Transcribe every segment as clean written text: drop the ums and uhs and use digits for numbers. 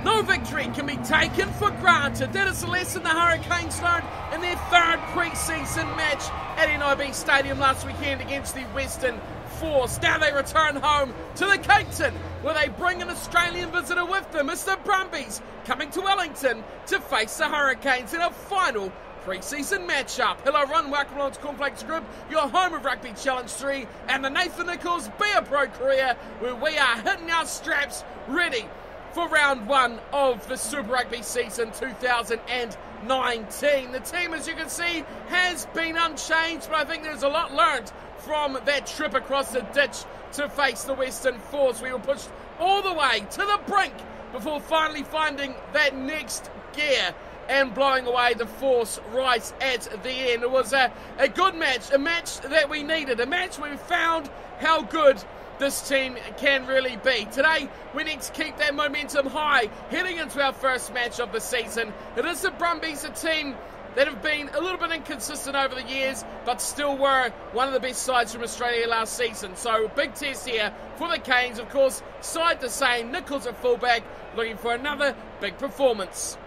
No victory can be taken for granted. That is the lesson the Hurricanes learned in their third pre-season match at NIB Stadium last weekend against the Western Force. Now they return home to the Cape Town, where they bring an Australian visitor with them. It's the Brumbies coming to Wellington to face the Hurricanes in a final pre-season matchup. Hello everyone, welcome along to Cornflakes Group, your home of Rugby Challenge 3 and the Nathan Nicholls Be A Pro career, where we are hitting our straps ready for round one of the Super Rugby season 2019. The team, as you can see, has been unchanged, but I think there's a lot learned from that trip across the ditch to face the Western Force. We were pushed all the way to the brink before finally finding that next gear and blowing away the Force right at the end. It was a good match, a match that we needed, a match where we found how good this team can really be. Today, we need to keep that momentum high heading into our first match of the season. It is the Brumbies, a team that have been a little bit inconsistent over the years, but still were one of the best sides from Australia last season. So, big test here for the Canes. Of course, side the same, Nicholls at fullback, looking for another big performance.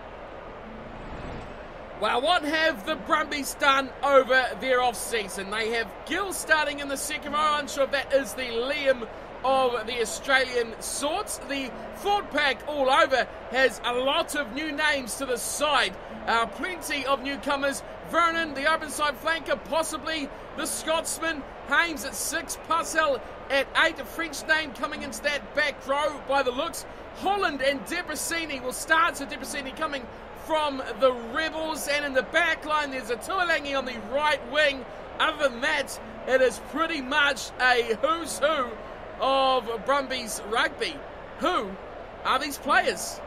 Well, what have the Brumbies done over their off-season? They have Gill starting in the second row. Unsure if that is the Liam of the Australian sorts. The forward pack all over has a lot of new names to the side. Plenty of newcomers. Vernon, the open side flanker, possibly the Scotsman. Hames at 6, Parcel at 8. A French name coming into that back row by the looks. Holland and Debrasini will start. So Debrasini coming from the Rebels, and in the back line there's a Tuolangi on the right wing. Other than that, it is pretty much a who's who of Brumbies rugby. Who are these players?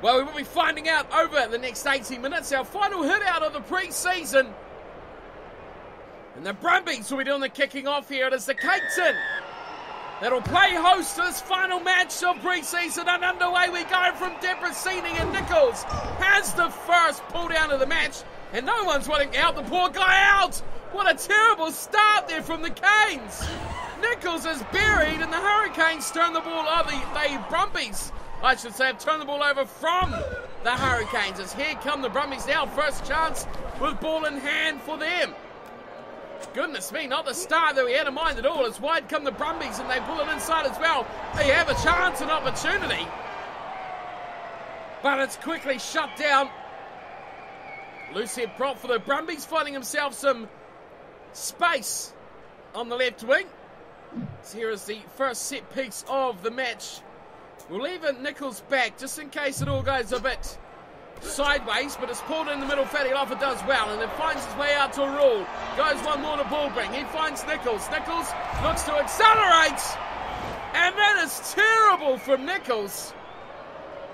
Well, we will be finding out over the next 80 minutes. Our final hit out of the pre-season, and the Brumbies will be doing the kicking off here. It is the Cape Town that'll play host to this final match of pre-season, and underway we go from Debrasini, and Nicholls has the first pull down of the match, and no one's wanting to help the poor guy out. What a terrible start there from the Canes. Nicholls is buried, and the Hurricanes turn the ball over. The Brumbies, I should say, have turned the ball over from the Hurricanes. As here come the Brumbies now, first chance with ball in hand for them. Goodness me, not the start that we had in mind at all. As wide come the Brumbies, and they pull it inside as well. They have a chance and opportunity, but it's quickly shut down. Loose head prop for the Brumbies, finding himself some space on the left wing. So here is the first set piece of the match. We'll leave Nicholls back just in case it all goes a bit sideways, but it's pulled in the middle. Fatty Loffa does well, and then finds his way out to Rule. Goes one more to ball bring. He finds Nicholls. Nicholls looks to accelerate, and that is terrible from Nicholls.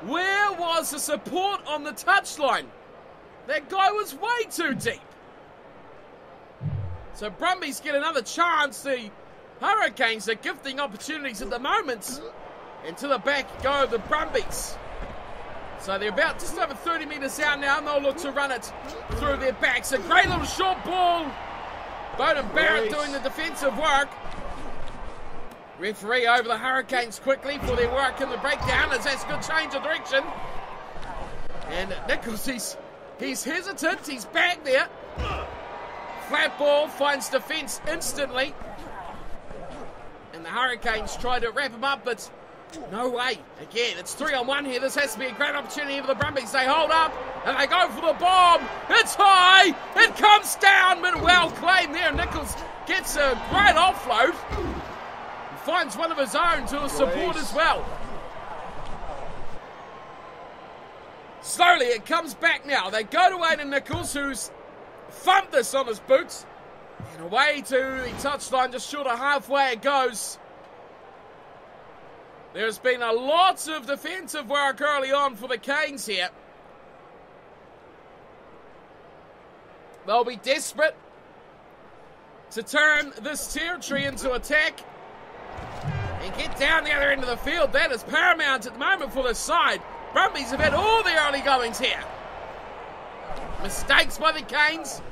Where was the support on the touchline? That guy was way too deep. So Brumbies get another chance. The Hurricanes are gifting opportunities at the moment, and to the back go the Brumbies. So they're about just over 30 metres out now, and they'll look to run it through their backs. A great little short ball. Bowden Barrett doing the defensive work. Referee over the Hurricanes quickly for their work in the breakdown, as that's a good change of direction. And Nicholls, he's hesitant, he's back there. Flat ball finds defence instantly. And the Hurricanes try to wrap him up, but no way. Again, it's 3-on-1 here. This has to be a great opportunity for the Brumbies. They hold up, and they go for the bomb. It's high. It comes down, but well claimed there. Nicholls gets a great offload. Finds one of his own to support as well. Slowly, it comes back now. They go to Aidan Nicholls, who's thumped this on his boots. And away to the touchline, just short of halfway it goes. There's been a lot of defensive work early on for the Canes here. They'll be desperate to turn this territory into attack and get down the other end of the field. That is paramount at the moment for this side. Brumbies have had all the early goings here. Mistakes by the Canes.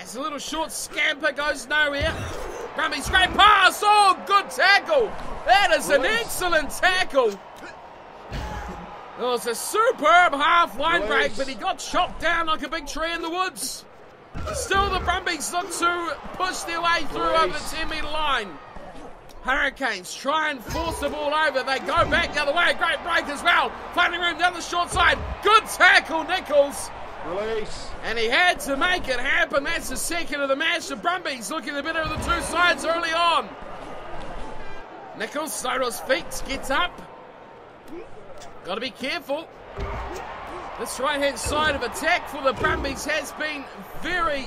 As a little short scamper goes nowhere. Brumbies, great pass. Oh, good tackle. That is an excellent tackle It was a superb half-line break, but he got chopped down like a big tree in the woods. Still, the Brumbies look to push their way through over the 10-metre line. Hurricanes try and force the ball over. They go back the other way. Great break as well. Finding room down the short side. Good tackle, Nicholls. Release. And he had to make it happen. That's the second of the match. The Brumbies looking the better of the two sides early on. Nicholls, slow to his feet, gets up. Got to be careful. This right-hand side of attack for the Brumbies has been very...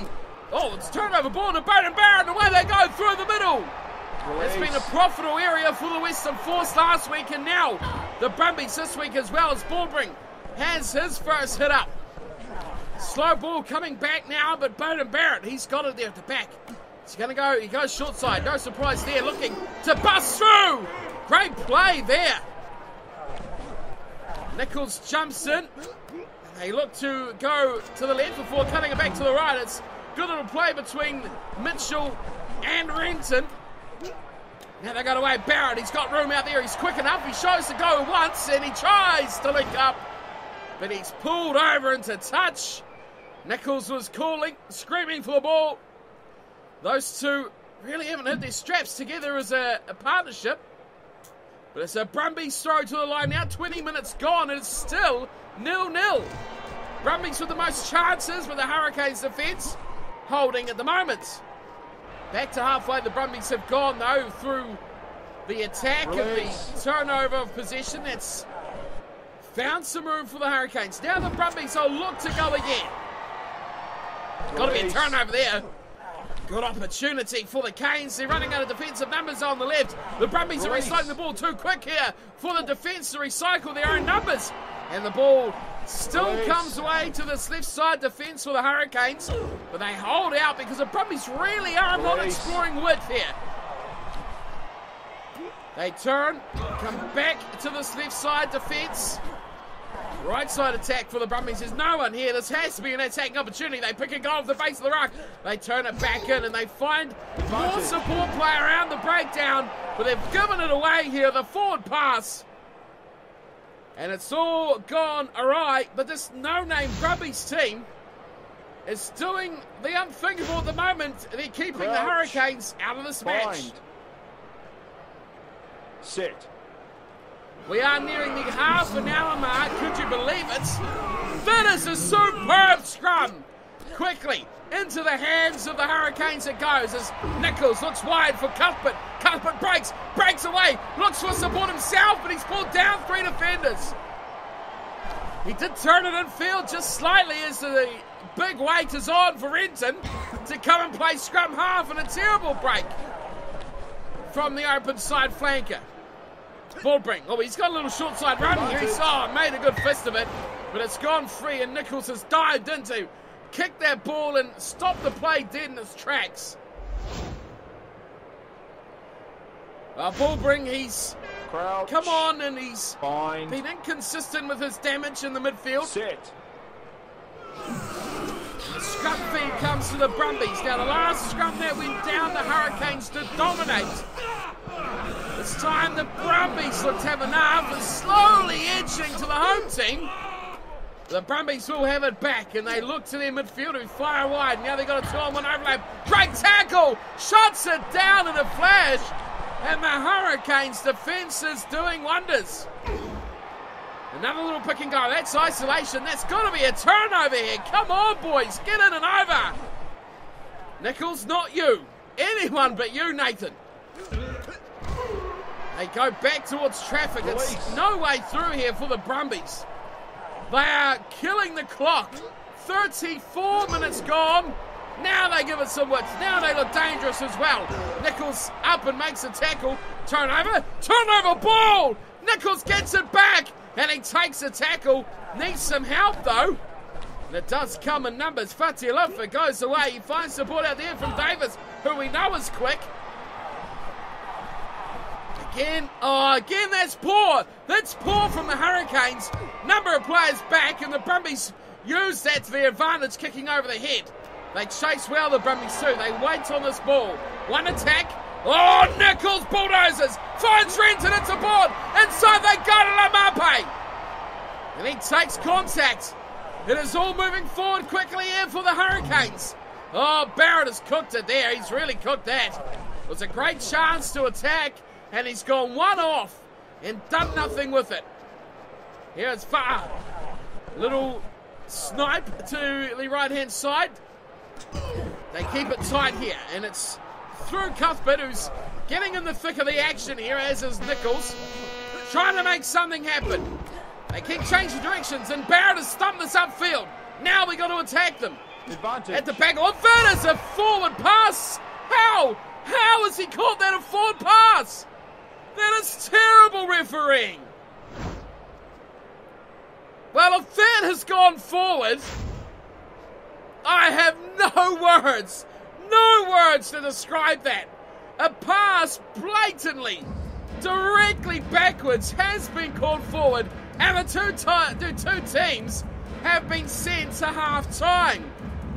Oh, it's turnover ball to Beauden Barrett, and away they go through the middle. It's been a profitable area for the Western Force last week, and now the Brumbies this week as well as Baldwin has his first hit up. Slow ball coming back now, but Beauden Barrett, he's got it there at the back. He's going to go, he goes short side, no surprise there, looking to bust through. Great play there. Nicholls jumps in. They look to go to the left before cutting it back to the right. It's good little play between Mitchell and Renton. Now they got away. Barrett, he's got room out there. He's quick enough. He shows to go once and he tries to link up. But he's pulled over into touch. Nicholls was calling, screaming for the ball. Those two really haven't hit their straps together as a partnership. But it's a Brumbies throw to the line now. 20 minutes gone and it's still 0-0. Brumbies with the most chances with the Hurricanes defence holding at the moment. Back to halfway, the Brumbies have gone though through the attack and the turnover of possession. That's found some room for the Hurricanes. Now the Brumbies will look to go again. Got to be a turnover there. Good opportunity for the Canes. They're running out of defensive numbers on the left. The Brumbies are recycling the ball too quick here for the defence to recycle their own numbers. And the ball still comes away to this left side defence for the Hurricanes. But they hold out because the Brumbies really are not exploring width here. They turn, come back to this left side defence. Right side attack for the Brumbies. There's no one here. This has to be an attacking opportunity. They pick a goal off the base of the ruck. They turn it back in and they find more support play around the breakdown. But they've given it away here. The forward pass. And it's all gone awry. But this no-name Brumbies team is doing the unthinkable at the moment. They're keeping the Hurricanes out of this match. Sit. We are nearing the half an hour mark. Could you believe it? That is a superb scrum. Quickly into the hands of the Hurricanes it goes as Nicholls looks wide for Cuthbert. Cuthbert breaks away, looks for support himself, but he's pulled down three defenders. He did turn it infield just slightly as the big weight is on for Renton to come and play scrum half, and a terrible break from the open side flanker. Baldwin, oh, he's got a little short side run here. He's made a good fist of it, but it's gone free, and Nicholls has dived in to kick that ball and stop the play dead in its tracks. Baldwin, he's come on, and he's been inconsistent with his damage in the midfield. Sit. The scrum feed comes to the Brumbies. Now, the last scrum that went down, the Hurricanes did dominate. This time the Brumbies look to have enough and slowly edging to the home team. The Brumbies will have it back and they look to their midfield who fire wide. Now they've got a 2-on-1 overlap. Great tackle! Shots it down in a flash. And the Hurricanes defence is doing wonders. Another little pick and go. That's isolation. That's got to be a turnover here. Come on, boys. Get in and over. Nicholls, not you. Anyone but you, Nathan. They go back towards traffic. It's no way through here for the Brumbies. They are killing the clock. 34 minutes gone. Now they give it some width. Now they look dangerous as well. Nicholls up and makes a tackle. Turnover ball. Nicholls gets it back and he takes a tackle. Needs some help though. And it does come in numbers. Fatialofa goes away. He finds support out there from Davis, who we know is quick. Again, that's poor. That's poor from the Hurricanes. Number of players back, and the Brumbies use that to their advantage, kicking over the head. They chase well, the Brumbies too. They wait on this ball. One attack. Oh, Nicholls bulldozers. Finds Renton, it's a board. Inside they go to Lamape. And he takes contact. It is all moving forward quickly here for the Hurricanes. Oh, Barrett has cooked it there. He's really cooked that. It was a great chance to attack, and he's gone one off and done nothing with it. Here it's far. Little snipe to the right-hand side. They keep it tight here, and it's through Cuthbert, who's getting in the thick of the action here, as is Nicholls, trying to make something happen. They keep changing directions, and Barrett has stumped this upfield. Now we got to attack them. Advantage. At the back. Oh, that is a forward pass. How? How has he caught that a forward pass? That is terrible refereeing. Well, if that has gone forward, I have no words. No words to describe that. A pass blatantly, directly backwards has been called forward, and the two teams have been sent to half-time.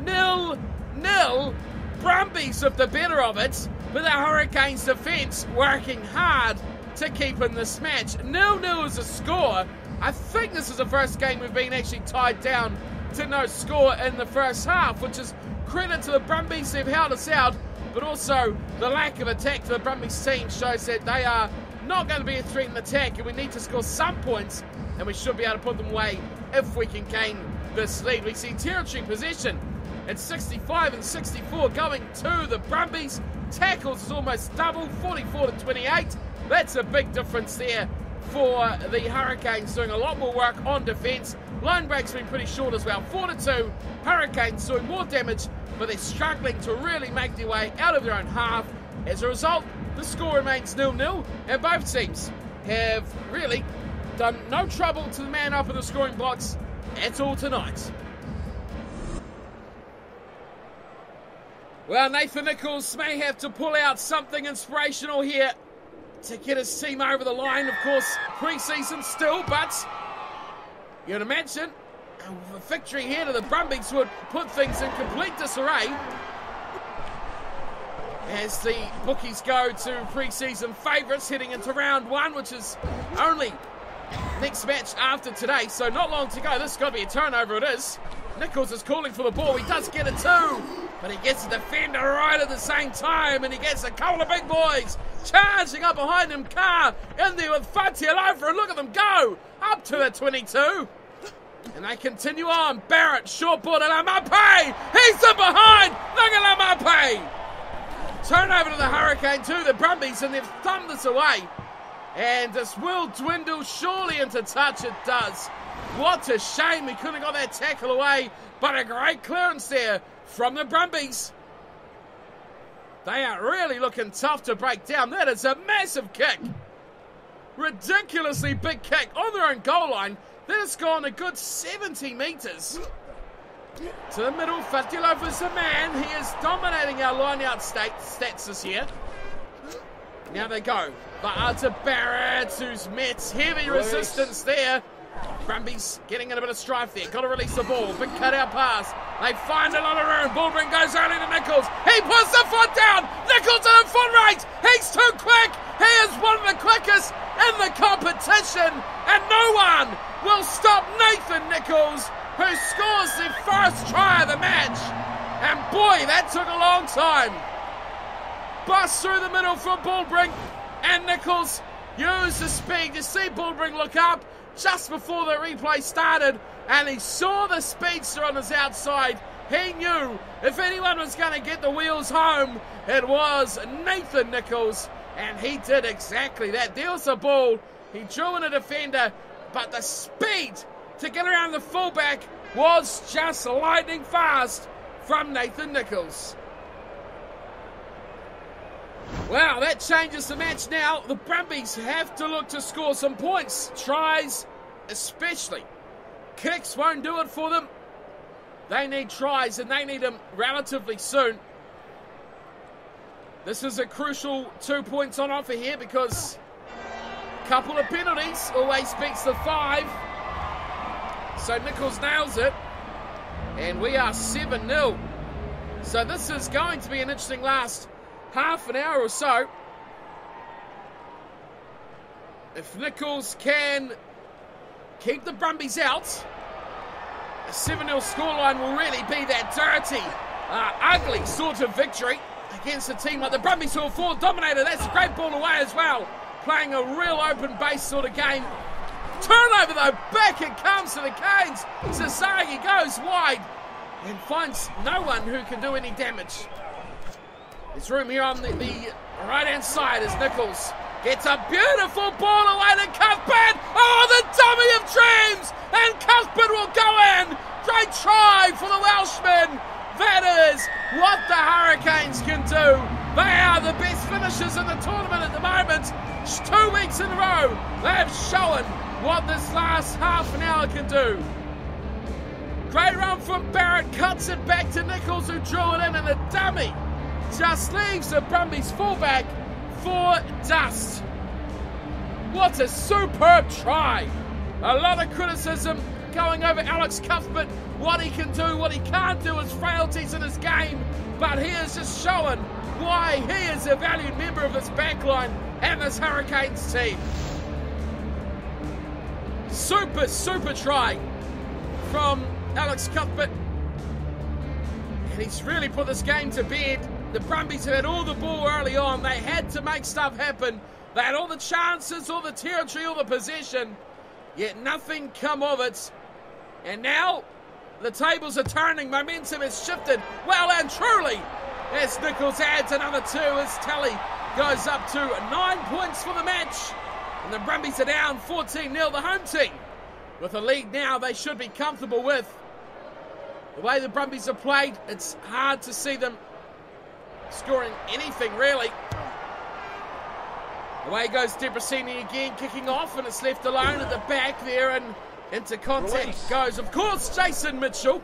0-0. Brumbies with the better of it, but the Hurricanes defence working hard to keep in this match. 0-0 is a score. I think this is the first game we've been actually tied down to no score in the first half, which is credit to the Brumbies. They've held us out, but also the lack of attack to the Brumbies team shows that they are not going to be a threat in attack, and we need to score some points, and we should be able to put them away if we can gain this lead. We see territory possession at 65 and 64 going to the Brumbies. Tackles is almost double, 44 to 28. That's a big difference there for the Hurricanes, doing a lot more work on defence. Line breaks been pretty short as well, 4-2. Hurricanes doing more damage, but they're struggling to really make their way out of their own half. As a result, the score remains 0-0, and both teams have really done no trouble to the man up in the scoring blocks at all tonight. Well, Nathan Nicholls may have to pull out something inspirational here to get his team over the line. Of course, pre-season still, but you'd imagine a victory here to the Brumbies would put things in complete disarray as the bookies go to pre-season favourites heading into round one, which is only next match after today, so not long to go. This has got to be a turnover. It is. Nicholls is calling for the ball. He does get it too, but he gets the defender right at the same time, and he gets a couple of big boys charging up behind him. Carr in there with Fatialofa, and look at them go up to the 22. And they continue on. Barrett, short ball to Lamape. He's in behind. Look at Lamape. Turnover to the Hurricane, to the Brumbies, and they've thumbed this away. And this will dwindle surely into touch. It does. What a shame we couldn't have got that tackle away, but a great clearance there from the Brumbies. They are really looking tough to break down. That is a massive kick. Ridiculously big kick on their own goal line. That has gone a good 70 metres. To the middle, Fatialofa's the man. He is dominating our line-out stats this year. Now they go. But to Barrett, who's met heavy resistance there. Brumbies getting in a bit of strife there. Got to release the ball. Big cut-out pass. They find a lot of room. Baldwin goes early to Nicholls. He puts the foot down. Nicholls in a foot race. He's too quick. He is one of the quickest in the competition. And no one will stop Nathan Nicholls, who scores the first try of the match. And boy, that took a long time. Bust through the middle for Baldwin. And Nicholls used the speed. You see Baldwin look up just before the replay started, and he saw the speedster on his outside. He knew if anyone was going to get the wheels home, it was Nathan Nicholls, and he did exactly that. Deals the ball, he drew in a defender, but the speed to get around the fullback was just lightning fast from Nathan Nicholls. Wow, that changes the match now. The Brumbies have to look to score some points. Tries, especially. Kicks won't do it for them. They need tries, and they need them relatively soon. This is a crucial 2 points on offer here, because a couple of penalties always beats the 5. So Nicholls nails it, and we are 7-0. So this is going to be an interesting last half an hour or so. If Nicholls can keep the Brumbies out. A 7-0 scoreline will really be that dirty, ugly sort of victory against a team like the Brumbies, who are forward dominated. That's a great ball away as well. Playing a real open base sort of game. Turnover though, back it comes to the Canes. Sasagi goes wide and finds no one who can do any damage. There's room here on the right-hand side as Nicholls gets a beautiful ball away to Cuthbert. Oh, the dummy of dreams! And Cuthbert will go in. Great try for the Welshman. That is what the Hurricanes can do. They are the best finishers in the tournament at the moment. 2 weeks in a row, they have shown what this last half an hour can do. Great run from Barrett, cuts it back to Nicholls, who drew it in, and the dummy just leaves the Brumbies fullback for dust. What a superb try. A lot of criticism going over Alex Cuthbert, what he can do, what he can't do, his frailties in his game, but he has just shown why he is a valued member of this backline and this Hurricanes team. Super try from Alex Cuthbert, and he's really put this game to bed. The Brumbies had all the ball early on. They had to make stuff happen. They had all the chances, all the territory, all the possession, yet nothing come of it. And now the tables are turning. Momentum has shifted well and truly as Nicholls adds another 2. His tally goes up to 9 points for the match. And the Brumbies are down 14-0, the home team. With a lead now they should be comfortable with. The way the Brumbies have played, it's hard to see them scoring anything really. Away goes Debrasini again, kicking off, and it's left alone at the back there, and into contact goes, of course, Jason Mitchell.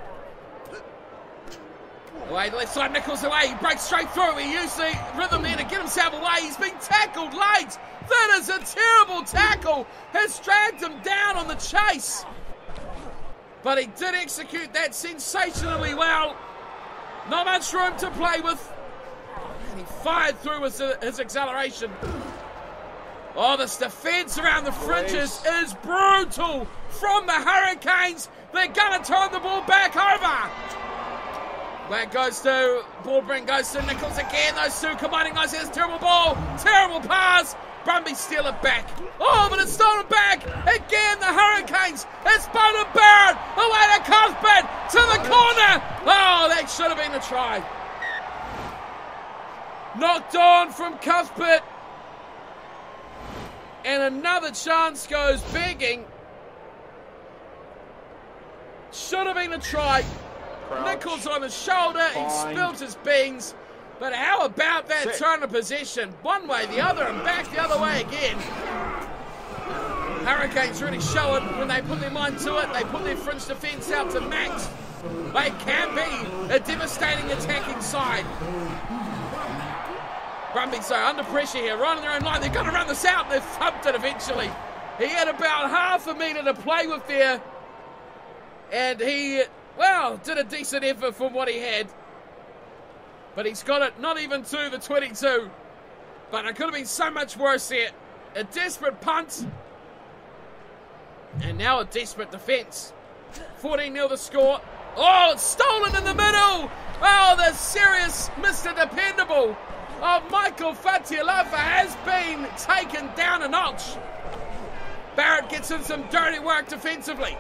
Away the left side, Nicholls away, he breaks straight through, he used the rhythm there to get himself away, he's been tackled late. That is a terrible tackle, has dragged him down on the chase. But he did execute that sensationally well. Not much room to play with. And he fired through his acceleration. Oh, this defence around the fringes is brutal from the Hurricanes. They're going to turn the ball back over. Back goes to, ball bring goes to Nicholls again. Those two combining nicely. It's a terrible ball, terrible pass. Brumbies steal it back. Oh, but it's stolen back. Again, the Hurricanes. It's Bowden Barrett. Away to Cuthbert. To the corner. Oh, that should have been a try. Knocked on from Cuthbert. And another chance goes begging. Should have been a try. Crouch. Nicholls on his shoulder. He spilled his beans. But how about that turn of possession? One way, the other, and back the other way again. Hurricanes really showing when they put their mind to it. They put their fringe defence out to max. They can be a devastating attacking side. Brumbies are under pressure here, right on their own line. They're going to run this out. They've thumped it eventually. He had about half a metre to play with there. And he, well, did a decent effort from what he had. But he's got it not even to the 22. But it could have been so much worse here. A desperate punt. And now a desperate defence. 14-0 the score. Oh, it's stolen in the middle. Oh, the serious Mr. Dependable of Michael Fatialafa has been taken down a notch. Barrett gets in some dirty work defensively.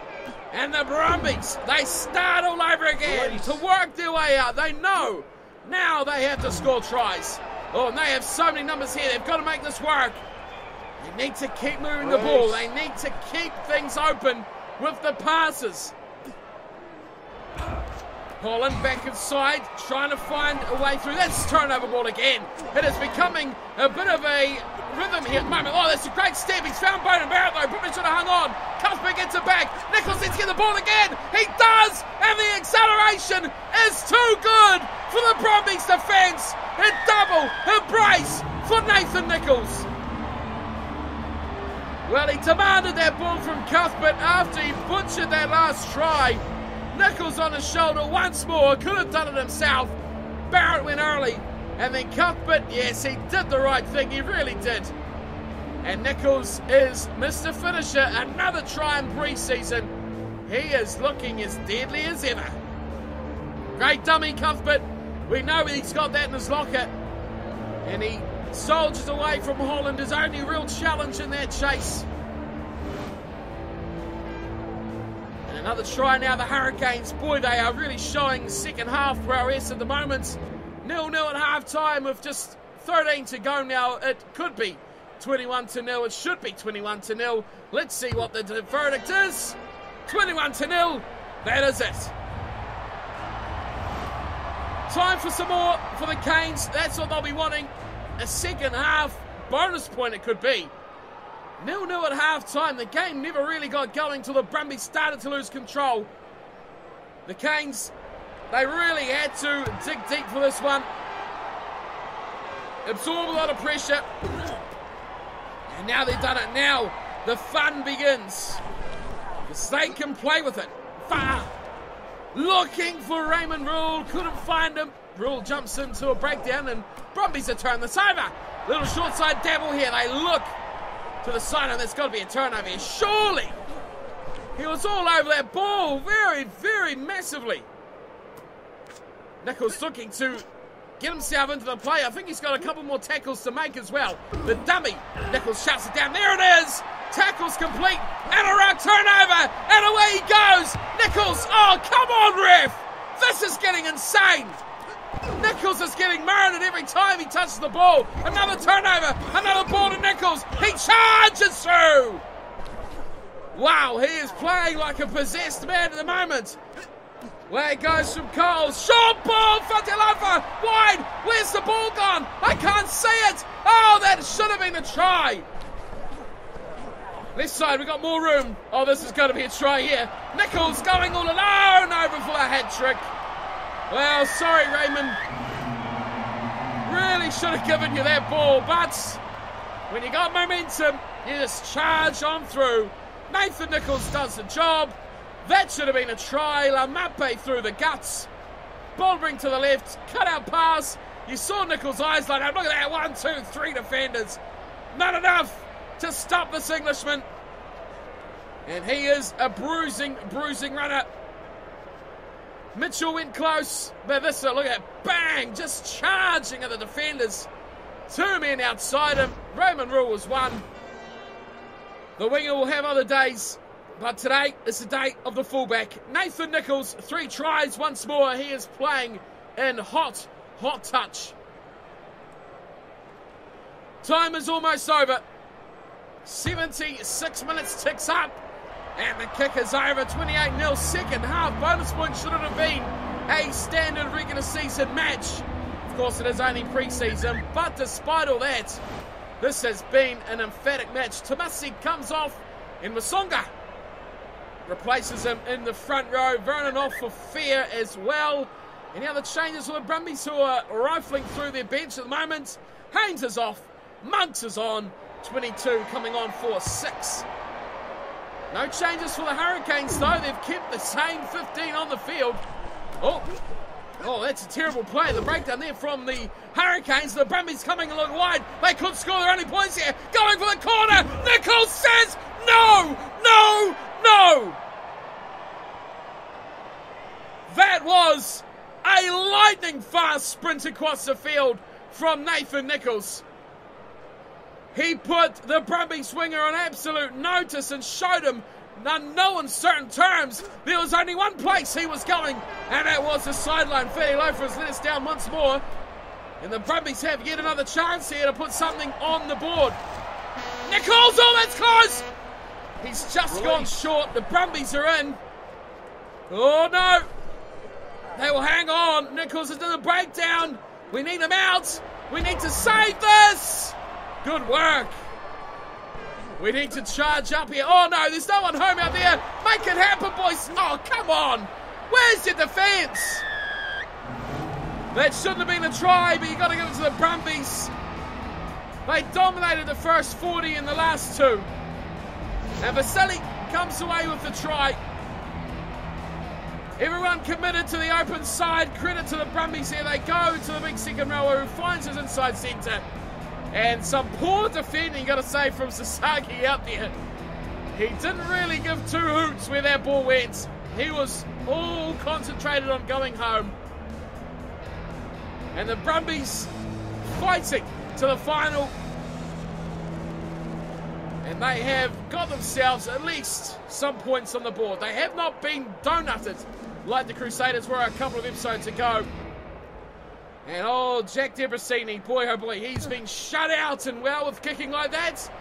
And the Brumbies, they start all over again to work their way out. They know now they have to score tries. Oh, and they have so many numbers here. They've got to make this work. They need to keep moving the ball. They need to keep things open with the passes. Holland back inside, trying to find a way through. That's turnover ball again. It is becoming a bit of a rhythm here at the moment. Oh, that's a great step. He's found Bowden Barrett though. Probably should have hung on. Cuthbert gets it back. Nicholls needs to get the ball again. He does, and the acceleration is too good for the Brumbies defence. A double embrace for Nathan Nicholls. Well, he demanded that ball from Cuthbert after he butchered that last try. Nicholls on his shoulder once more, could have done it himself. Barrett went early, and then Cuthbert, yes, he did the right thing, he really did. And Nicholls is Mr. Finisher. Another try in pre-season. He is looking as deadly as ever. Great dummy, Cuthbert. We know he's got that in his locker. And he soldiers away from Holland, his only real challenge in that chase. And another try now, the Hurricanes. Boy, they are really showing second half prowess at the moment. 0-0 at half-time with just 13 to go now. It could be 21-0. It should be 21-0. Let's see what the verdict is. 21-0. That is it. Time for some more for the Canes. That's what they'll be wanting. A second half bonus point it could be. 0-0 at half-time. The game never really got going until the Brumbies started to lose control. The Canes, they really had to dig deep for this one. Absorb a lot of pressure. And now they've done it. Now the fun begins. Because they can play with it. Far. Looking for Raymond Rule. Couldn't find him. Rule jumps into a breakdown and Brumbies are turned this over. Little short side dabble here. They look to the side and there's got to be a turnover here. Surely. He was all over that ball very, very massively. Nicholls looking to get himself into the play. I think he's got a couple more tackles to make as well. The dummy. Nicholls shuts it down. There it is. Tackles complete. And a ruck turnover. And away he goes. Nicholls. Oh, come on, ref. This is getting insane. Nicholls is getting murdered every time he touches the ball. Another turnover. Another ball to Nicholls. He charges through. Wow, he is playing like a possessed man at the moment. Where it goes from Coles. Short ball. Fatilafa. Wide. Where's the ball gone? I can't see it. Oh, that should have been a try. Left side, we've got more room. Oh, this is going to be a try here. Nicholls going all alone over for a hat-trick. Well, sorry, Raymond. Really should have given you that ball, but when you got momentum, you just charge on through. Nathan Nicholls does the job. That should have been a try. Lamape through the guts. Bouldering to the left. Cut out pass. You saw Nicholls' eyes light up. Look at that. 1, 2, 3 defenders. Not enough to stop this Englishman. And he is a bruising runner. Mitchell went close, but this, look at that, bang, just charging at the defenders. 2 men outside him. Raymond Rule was 1. The winger will have other days, but today is the day of the fullback. Nathan Nicholls, 3 tries once more. He is playing in hot touch. Time is almost over. 76 minutes ticks up. And the kick is over. 28-0 second half. Bonus point should have been a standard regular season match. Of course, it is only pre-season. But despite all that, this has been an emphatic match. Tamasi comes off and Masonga replaces him in the front row. Vernon off for fear as well. Any other changes for the Brumbies who are rifling through their bench at the moment? Haynes is off. Monks is on. 22 coming on for 6. No changes for the Hurricanes, though. They've kept the same 15 on the field. Oh, that's a terrible play. The breakdown there from the Hurricanes. The Brumbies coming a little wide. They could score their only points here. Going for the corner. Nicholls says, no, no, no. That was a lightning fast sprint across the field from Nathan Nicholls. He put the Brumbies swinger on absolute notice and showed him in no uncertain terms there was only one place he was going, and that was the sideline. Fetty Loafers let us down once more, and the Brumbies have yet another chance here to put something on the board. Nicholls, oh, that's close! He's just gone short. The Brumbies are in. Oh, no. They will hang on. Nicholls is in the breakdown. We need him out. We need to save this. Good work. We need to charge up here. Oh, no, there's no one home out there. Make it happen, boys. Oh, come on. Where's your defence? That shouldn't have been a try, but you got to give it to the Brumbies. They dominated the first 40 in the last 2. And Vasily comes away with the try. Everyone committed to the open side. Credit to the Brumbies here. They go to the big second rower who finds his inside centre. And some poor defending, got to say, from Sasaki out there. He didn't really give two hoots where that ball went. He was all concentrated on going home. And the Brumbies fighting to the final. And they have got themselves at least some points on the board. They have not been donutted like the Crusaders were a couple of episodes ago. And oh, Jack Debrasini, boy oh boy, he's been shut out, and well, with kicking like that,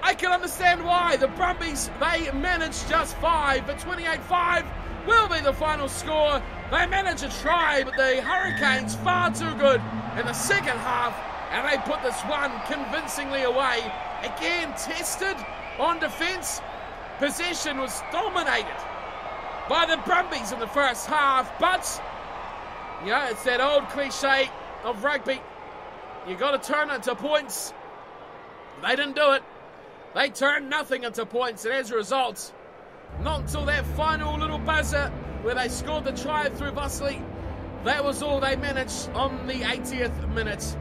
I can understand why. The Brumbies, they managed just 5, but 28-5 will be the final score. They managed a try, but the Hurricanes far too good in the second half, and they put this one convincingly away. Again, tested on defence. Possession was dominated by the Brumbies in the first half, but yeah, it's that old cliche of rugby. You got to turn it into points. They didn't do it. They turned nothing into points, and as a result, not until that final little buzzer where they scored the try through Busley, that was all they managed on the 80th minute.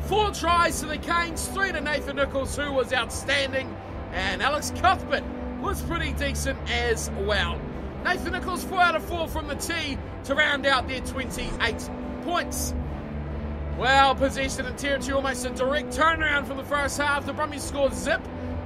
4 tries to the Canes, 3 to Nathan Nicholls, who was outstanding, and Alex Cuthbert was pretty decent as well. Nathan Nicholls 4 out of 4 from the tee to round out their 28 points. Well, possession and territory, almost a direct turnaround from the first half. The Brumbies scored zip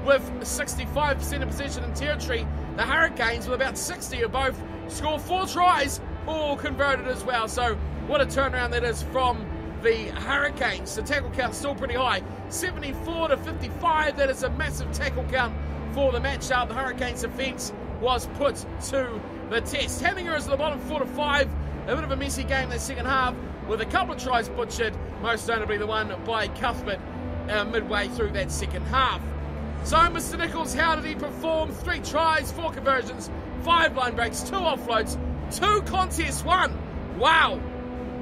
with 65% of possession and territory. The Hurricanes, with about 60 of both, scored 4 tries, all converted as well. So what a turnaround that is from the Hurricanes. The tackle count still pretty high, 74 to 55. That is a massive tackle count for the matchup. The Hurricanes' defence was put to the test. Handling errors at the bottom, 4 to 5. A bit of a messy game in the second half, with a couple of tries butchered, most notably the one by Cuthbert midway through that second half. So Mr. Nicholls, how did he perform? 3 tries, 4 conversions, 5 line breaks, 2 offloads, 2 contests won. Wow.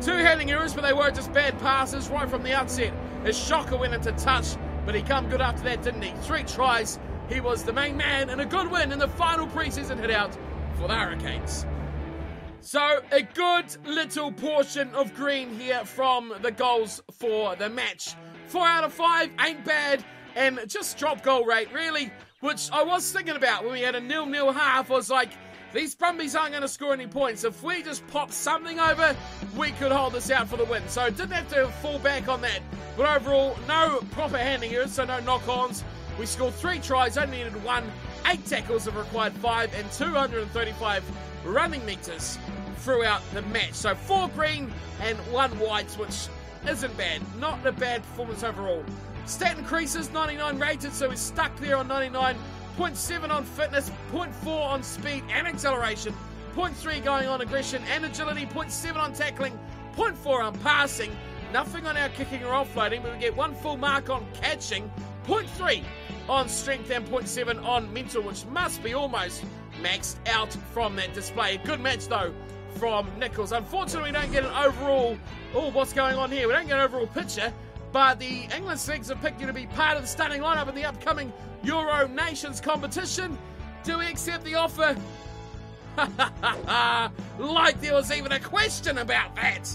2 handling errors, but they were just bad passes right from the outset. His shocker went into touch, but he come good after that, didn't he? 3 tries. He was the main man, and a good win in the final preseason hit-out for the Hurricanes. So a good little portion of green here from the goals for the match. 4 out of 5 ain't bad, and just drop goal rate, really, which I was thinking about when we had a 0-0 half. I was like, these Brumbies aren't going to score any points. If we just pop something over, we could hold this out for the win. So didn't have to fall back on that. But overall, no proper handling errors, so no knock-ons. We scored 3 tries, only needed 1. 8 tackles have required 5, and 235 running metres throughout the match. So 4 green and 1 white, which isn't bad. Not a bad performance overall. Stat increases, 99 rated, so we're stuck there on 99. 0.7 on fitness, 0.4 on speed and acceleration, 0.3 going on aggression and agility, 0.7 on tackling, 0.4 on passing, nothing on our kicking or offloading, but we get 1 full mark on catching, 0.3 on strength and 0.7 on mental, which must be almost maxed out from that display. Good match though from Nicholls. Unfortunately, we don't get an overall, what's going on here? We don't get an overall picture, but the England selectors have picked you to be part of the starting lineup in the upcoming Euro Nations competition. Do we accept the offer? Like there was even a question about that.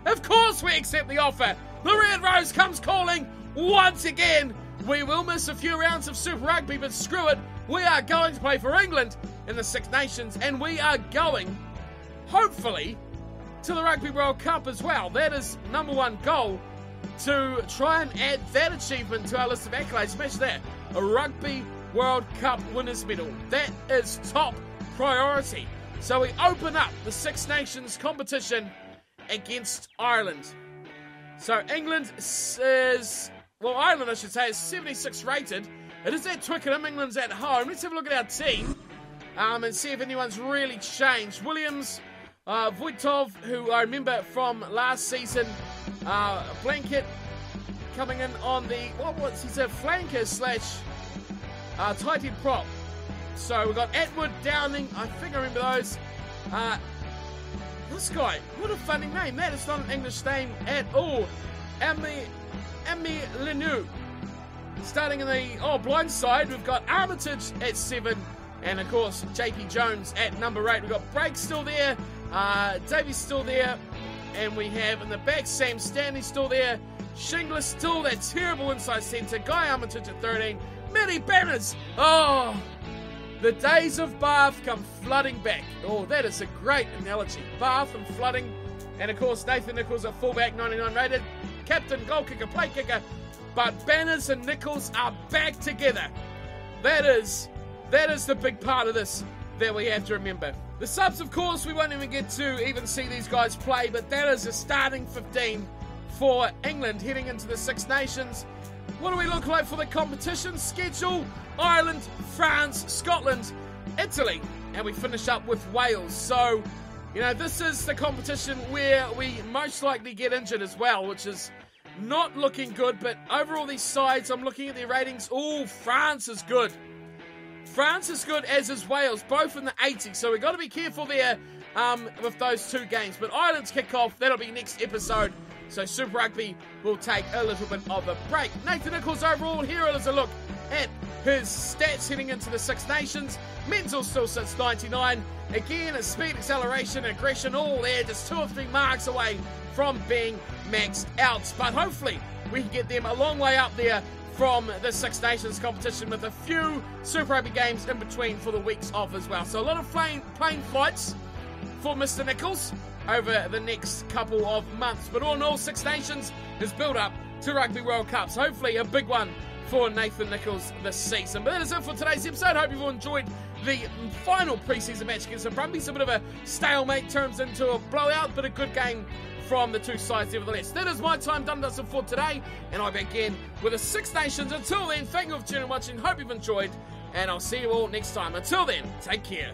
Of course we accept the offer. The Red Rose comes calling once again. We will miss a few rounds of Super Rugby, but screw it. We are going to play for England in the Six Nations, and we are going, hopefully, to the Rugby World Cup as well. That is #1 goal, to try and add that achievement to our list of accolades. Imagine that, a Rugby World Cup winners medal. That is top priority. So we open up the Six Nations competition against Ireland. So England is, well, Ireland I should say, is 76 rated. It is at Twickenham. England's at home. Let's have a look at our team and see if anyone's really changed. Williams, Voitov, who I remember from last season, Blanket coming in on the, he's a flanker slash tight end prop. So we've got Atwood, Downing, I think I remember those. This guy, what a funny name. That is not an English name at all. Ami Lenu. Starting in the blind side, we've got Armitage at 7. And of course, JP Jones at number 8. We've got Brake still there. Davies still there. And we have in the back Sam Stanley still there. Shingler still that terrible inside centre. Guy Armitage at 13. Many banners. Oh, the days of Bath come flooding back. Oh, that is a great analogy. Bath and flooding. And of course, Nathan Nicholls at fullback, 99 rated. Captain, goal kicker, play kicker. But Banners and Nicholls are back together. That is the big part of this that we have to remember. The subs, of course, we won't even get to even see these guys play, but that is a starting 15 for England heading into the Six Nations. What do we look like for the competition schedule? Ireland, France, Scotland, Italy, and we finish up with Wales. So, you know, this is the competition where we most likely get injured as well, which is not looking good. But over all these sides, I'm looking at their ratings. Oh, France is good. France is good, as is Wales, both in the 80s. So we've got to be careful there with those two games. But Ireland's kickoff, that'll be next episode. So Super Rugby will take a little bit of a break. Nathan Nicholls overall, here is a look at his stats heading into the Six Nations. Mental still sits 99. Again, his speed, acceleration, aggression, all there, just 2 or 3 marks away from being maxed out. But hopefully we can get them a long way up there from the Six Nations competition with a few Super Rugby games in between for the weeks off as well. So a lot of plane flights for Mr. Nicholls over the next couple of months. But all in all, Six Nations is built up to Rugby World Cups. Hopefully a big one for Nathan Nicholls this season. But that is it for today's episode. Hope you've all enjoyed the final pre-season match against the Brumbies. A bit of a stalemate turns into a blowout, but a good game from the two sides nevertheless. That is my time done for today, and I'll be again with the Six Nations. Until then, thank you for tuning and watching. Hope you've enjoyed, and I'll see you all next time. Until then, take care.